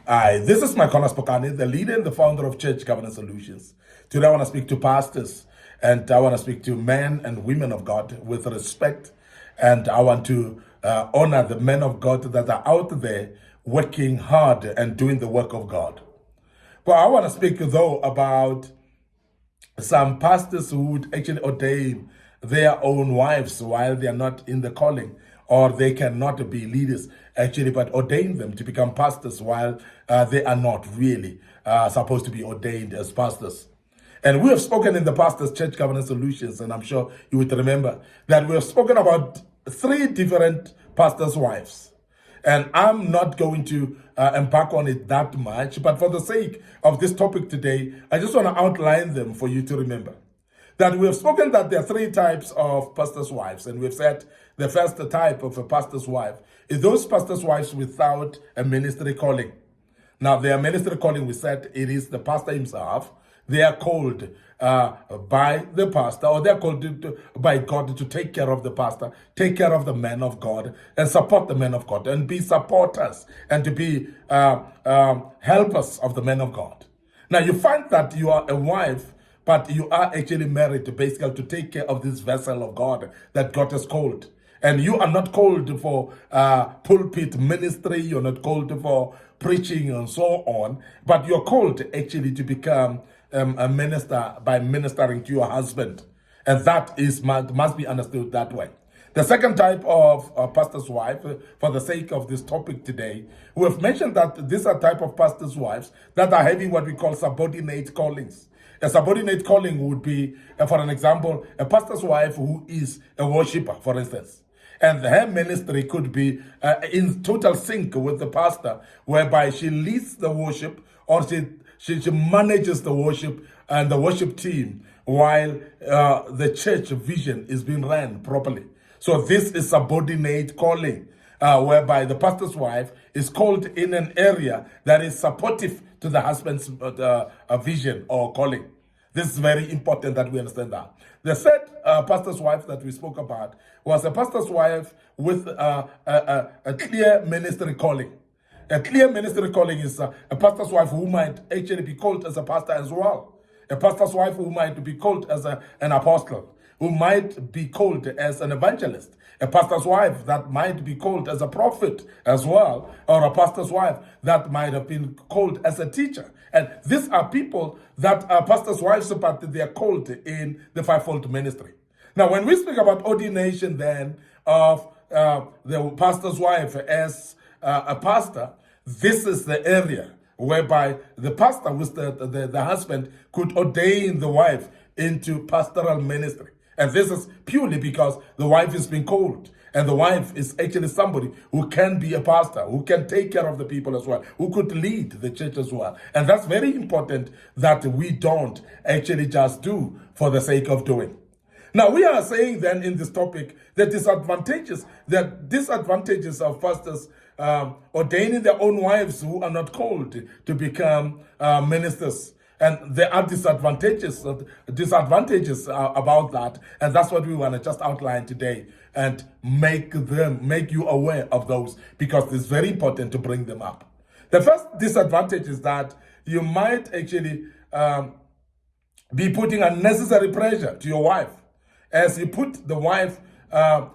Hi, this is Micornus, Phokane, the leader and the founder of Church Governance Solutions. Today I want to speak to pastors and I want to speak to men and women of God with respect, and I want to honor the men of God that are out there working hard and doing the work of God. But I want to speak though about some pastors who would actually ordain their own wives while they are not in the calling, or they cannot be leaders actually, but ordain them to become pastors while they are not really supposed to be ordained as pastors. And we have spoken in the past as Church Governance Solutions, and I'm sure you would remember that we have spoken about 3 different pastors' wives. And I'm not going to embark on it that much, but for the sake of this topic today, I just want to outline them for you to remember. That we have spoken that there are 3 types of pastors' wives, and we've said the first type of a pastor's wife is those pastors' wives without a ministry calling. Now, their ministry calling, we said it is the pastor himself. They are called by the pastor, or they are called by God to take care of the pastor, take care of the man of God, and support the man of God, and be supporters, and to be helpers of the man of God. Now, you find that you are a wife, but you are actually married basically to take care of this vessel of God that God has called. And you are not called for pulpit ministry, you're not called for preaching and so on, but you're called actually to become a minister by ministering to your husband. And that is must be understood that way. The second type of pastor's wife, for the sake of this topic today, we have mentioned that these are type of pastor's wives that are having what we call subordinate callings. A subordinate calling would be, for an example, a pastor's wife who is a worshiper, for instance. And her ministry could be in total sync with the pastor, whereby she leads the worship, or she manages the worship and the worship team while the church vision is being ran properly. So this is subordinate calling, whereby the pastor's wife is called in an area that is supportive to the husband's vision or calling. This is very important that we understand that. The third pastor's wife that we spoke about was a pastor's wife with a clear ministry calling. A clear ministry calling is a pastor's wife who might actually be called as a pastor as well. A pastor's wife who might be called as an apostle, who might be called as an evangelist. A pastor's wife that might be called as a prophet as well, or a pastor's wife that might have been called as a teacher. And these are people that are pastor's wives, but they are called in the fivefold ministry. Now, when we speak about ordination then of the pastor's wife as a pastor, this is the area whereby the pastor with the husband could ordain the wife into pastoral ministry. And this is purely because the wife is being called. And the wife is actually somebody who can be a pastor, who can take care of the people as well, who could lead the church as well. And that's very important that we don't actually just do for the sake of doing. Now, we are saying then in this topic the disadvantages of pastors ordaining their own wives who are not called to become ministers. And there are disadvantages about that, and that's what we want to just outline today and make you aware of those, because it's very important to bring them up. The first disadvantage is that you might actually be putting unnecessary pressure to your wife, as you put the wife a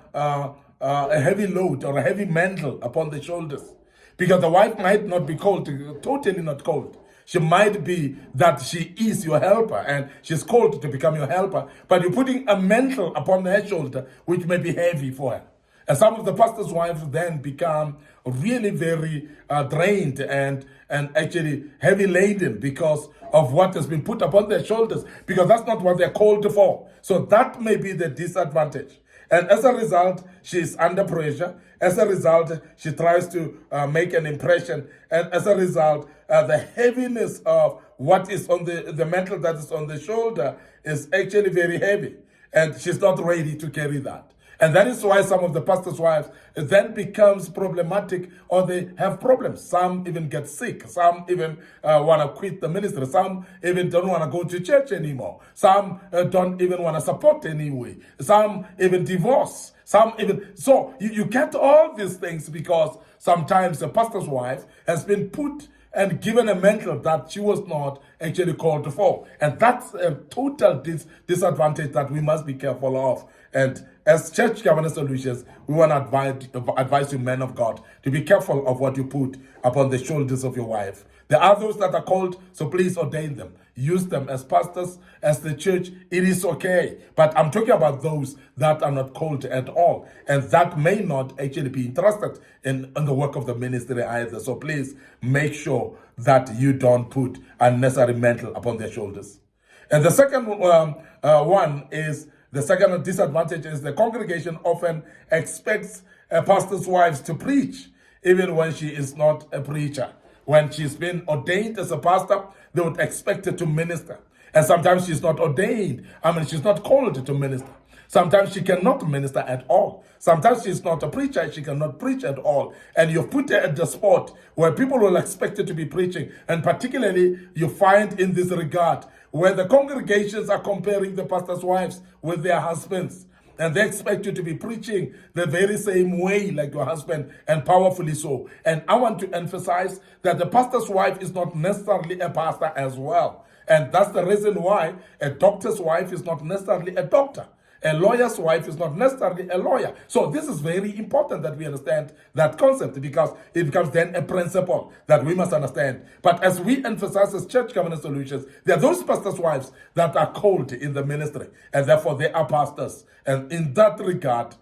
heavy load or a heavy mantle upon the shoulders, because the wife might not be called, totally not called. She might be that she is your helper and she's called to become your helper, but you're putting a mantle upon her shoulder which may be heavy for her. And some of the pastors' wives then become really very drained and actually heavy laden because of what has been put upon their shoulders, because that's not what they're called for. So that may be the disadvantage. And as a result, she's under pressure. As a result, she tries to make an impression. And as a result, the heaviness of what is on the mantle that is on the shoulder is actually very heavy. And she's not ready to carry that. And that is why some of the pastors' wives then becomes problematic, or they have problems. Some even get sick. Some even want to quit the ministry. Some even don't want to go to church anymore. Some don't even want to support anyway. Some even divorce. Some even... So you get all these things because sometimes a pastor's wife has been put and given a mantle that she was not actually called for. And that's a total disadvantage that we must be careful of. And as church governance solutions, we want to advise you, men of God, to be careful of what you put upon the shoulders of your wife. There are those that are called, so please ordain them. Use them as pastors, as the church. It is okay. But I'm talking about those that are not called at all, and that may not actually be interested in the work of the ministry either. So please make sure that you don't put unnecessary mantle upon their shoulders. And the second the second disadvantage is the congregation often expects a pastor's wives to preach, even when she is not a preacher. When she's been ordained as a pastor, they would expect her to minister. And sometimes she's not ordained. She's not called to minister. Sometimes she cannot minister at all. Sometimes she's not a preacher. She cannot preach at all. And you've put her at the spot where people will expect her to be preaching. And particularly, you find in this regard, where the congregations are comparing the pastor's wives with their husbands. And they expect you to be preaching the very same way like your husband, and powerfully so. And I want to emphasize that the pastor's wife is not necessarily a pastor as well. And that's the reason why a doctor's wife is not necessarily a doctor. A lawyer's wife is not necessarily a lawyer. So this is very important that we understand that concept, because it becomes then a principle that we must understand. But as we emphasize as church governance solutions, there are those pastors' wives that are called in the ministry, and therefore they are pastors. And in that regard,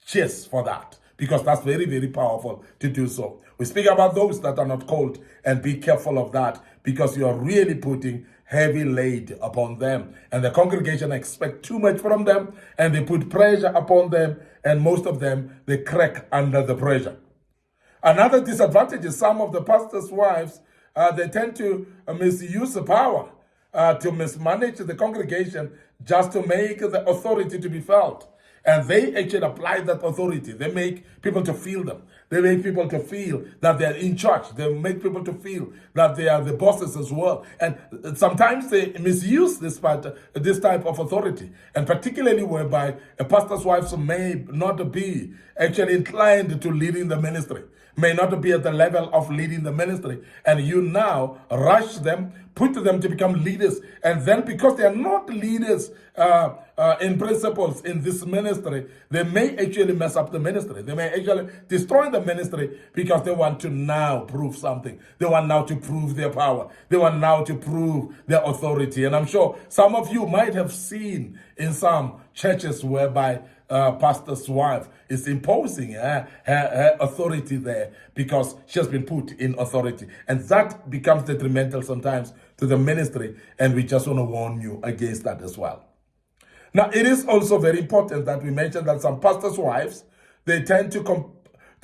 cheers for that, because that's very, very powerful to do so. We speak about those that are not called, and be careful of that, because you are really putting heavy load upon them, and the congregation expect too much from them, and they put pressure upon them, and most of them, they crack under the pressure. Another disadvantage is some of the pastors' wives, they tend to misuse the power, to mismanage the congregation just to make the authority to be felt. And they actually apply that authority. They make people to feel them. They make people to feel that they're in charge. They make people to feel that they are the bosses as well. And sometimes they misuse this type of authority. And particularly whereby a pastor's wife may not be actually inclined to leading the ministry, may not be at the level of leading the ministry. And you now rush them, put them to become leaders. And then because they are not leaders in principles in this ministry, they may actually mess up the ministry. They may actually destroy the ministry because they want to now prove something. They want now to prove their power. They want now to prove their authority. And I'm sure some of you might have seen in some churches whereby pastor's wife is imposing her authority there because she has been put in authority. And that becomes detrimental sometimes to the ministry. And we just want to warn you against that as well. Now, it is also very important that we mention that some pastors' wives, they tend to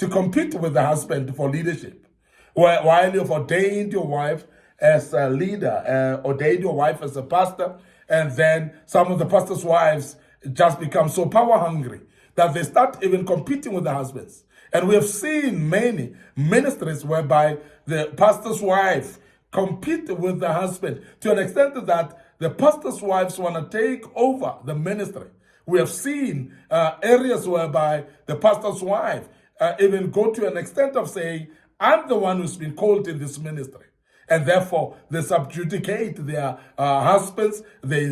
compete with the husband for leadership. While you've ordained your wife as a leader, ordained your wife as a pastor, and then some of the pastors' wives just become so power hungry that they start even competing with the husbands. And we have seen many ministries whereby the pastor's wife compete with the husband to an extent that the pastor's wives want to take over the ministry. We have seen areas whereby the pastor's wife even go to an extent of saying, I'm the one who's been called in this ministry. And therefore, they subjugate their husbands, they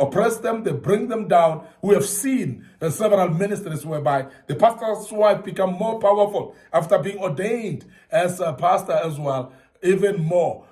oppress them, they bring them down. We have seen several ministries whereby the pastor's wife become more powerful after being ordained as a pastor as well, even more.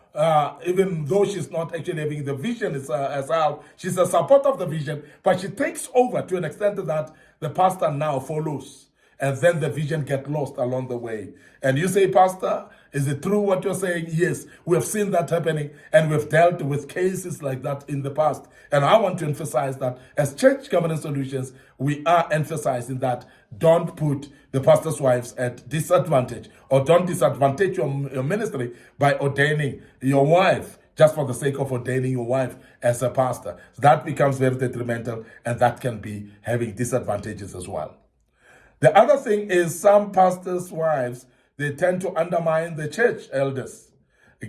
Even though she's not actually having the vision herself, she's a support of the vision, but she takes over to an extent that the pastor now follows. And then the vision gets lost along the way. And you say, Pastor, is it true what you're saying? Yes, we have seen that happening, and we've dealt with cases like that in the past. And I want to emphasize that as church governance solutions, we are emphasizing that don't put the pastor's wives at disadvantage, or don't disadvantage your ministry by ordaining your wife just for the sake of ordaining your wife as a pastor. That becomes very detrimental, and that can be having disadvantages as well. The other thing is some pastors' wives, they tend to undermine the church elders,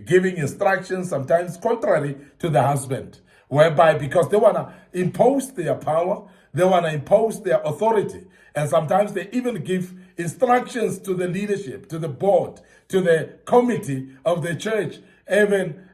giving instructions sometimes contrary to the husband, whereby because they want to impose their power, they want to impose their authority, and sometimes they even give instructions to the leadership, to the board, to the committee of the church, even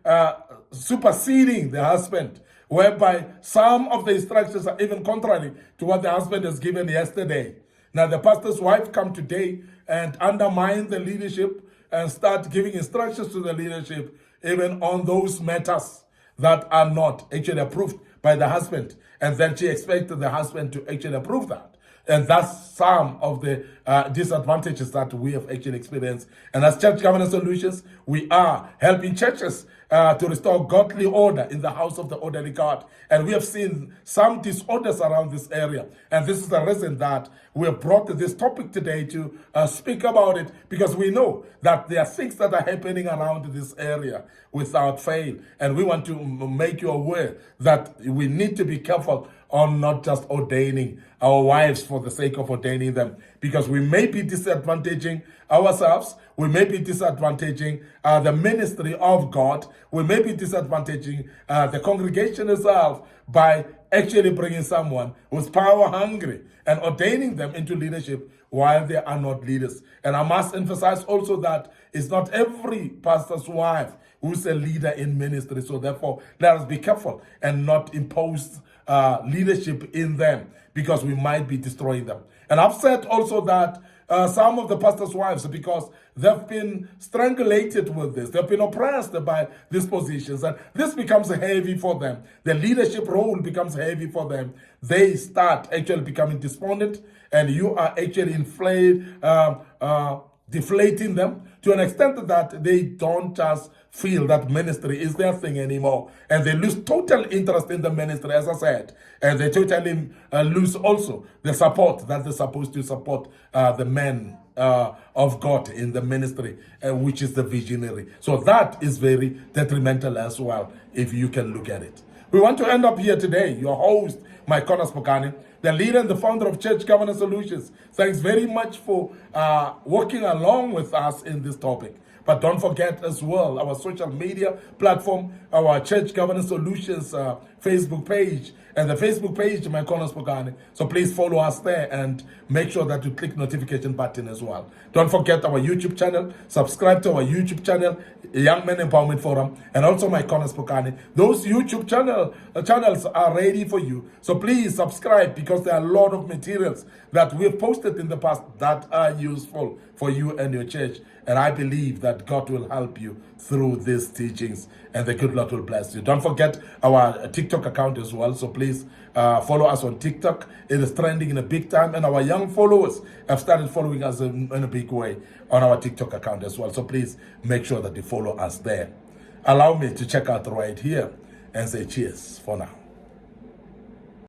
superseding the husband, whereby some of the instructions are even contrary to what the husband has given yesterday. Now the pastor's wife come today and undermine the leadership and start giving instructions to the leadership even on those matters that are not actually approved by the husband. And then she expected the husband to actually approve that. And that's some of the disadvantages that we have actually experienced. And as Church Governance Solutions, we are helping churches to restore godly order in the house of the orderly God. And we have seen some disorders around this area. And this is the reason that we have brought this topic today to speak about it, because we know that there are things that are happening around this area without fail. And we want to make you aware that we need to be careful on not just ordaining our wives for the sake of ordaining them, because we may be disadvantaging ourselves, we may be disadvantaging the ministry of God, we may be disadvantaging the congregation itself by actually bringing someone who's power hungry and ordaining them into leadership while they are not leaders. And I must emphasize also that it's not every pastor's wife who's a leader in ministry. So therefore, let us be careful and not impose leadership in them, because we might be destroying them. And I've said also that some of the pastors' wives, because they've been strangulated with this, they've been oppressed by these positions, and this becomes heavy for them. The leadership role becomes heavy for them. They start actually becoming despondent, and you are actually deflating them to an extent that they don't just feel that ministry is their thing anymore. And they lose total interest in the ministry, as I said. And they totally lose also the support that they're supposed to support the men of God in the ministry, which is the visionary. So that is very detrimental as well, if you can look at it. We want to end up here today. Your host, Micornus, Phokane, the leader and the founder of Church Governance Solutions. Thanks very much for working along with us in this topic. But don't forget as well our social media platform, our Church Governance Solutions Facebook page, and the Facebook page, Micornus Phokane. So please follow us there and make sure that you click notification button as well. Don't forget our YouTube channel. Subscribe to our YouTube channel, Young Men Empowerment Forum, and also Micornus Phokane. Those YouTube channels are ready for you. So please subscribe, because there are a lot of materials that we have posted in the past that are useful for you and your church. And I believe that God will help you through these teachings, and the good Lord will bless you. Don't forget our TikTok account as well. So please follow us on TikTok. It is trending in a big time, and our young followers have started following us in a big way on our TikTok account as well. So please make sure that you follow us there. Allow me to check out right here and say cheers for now.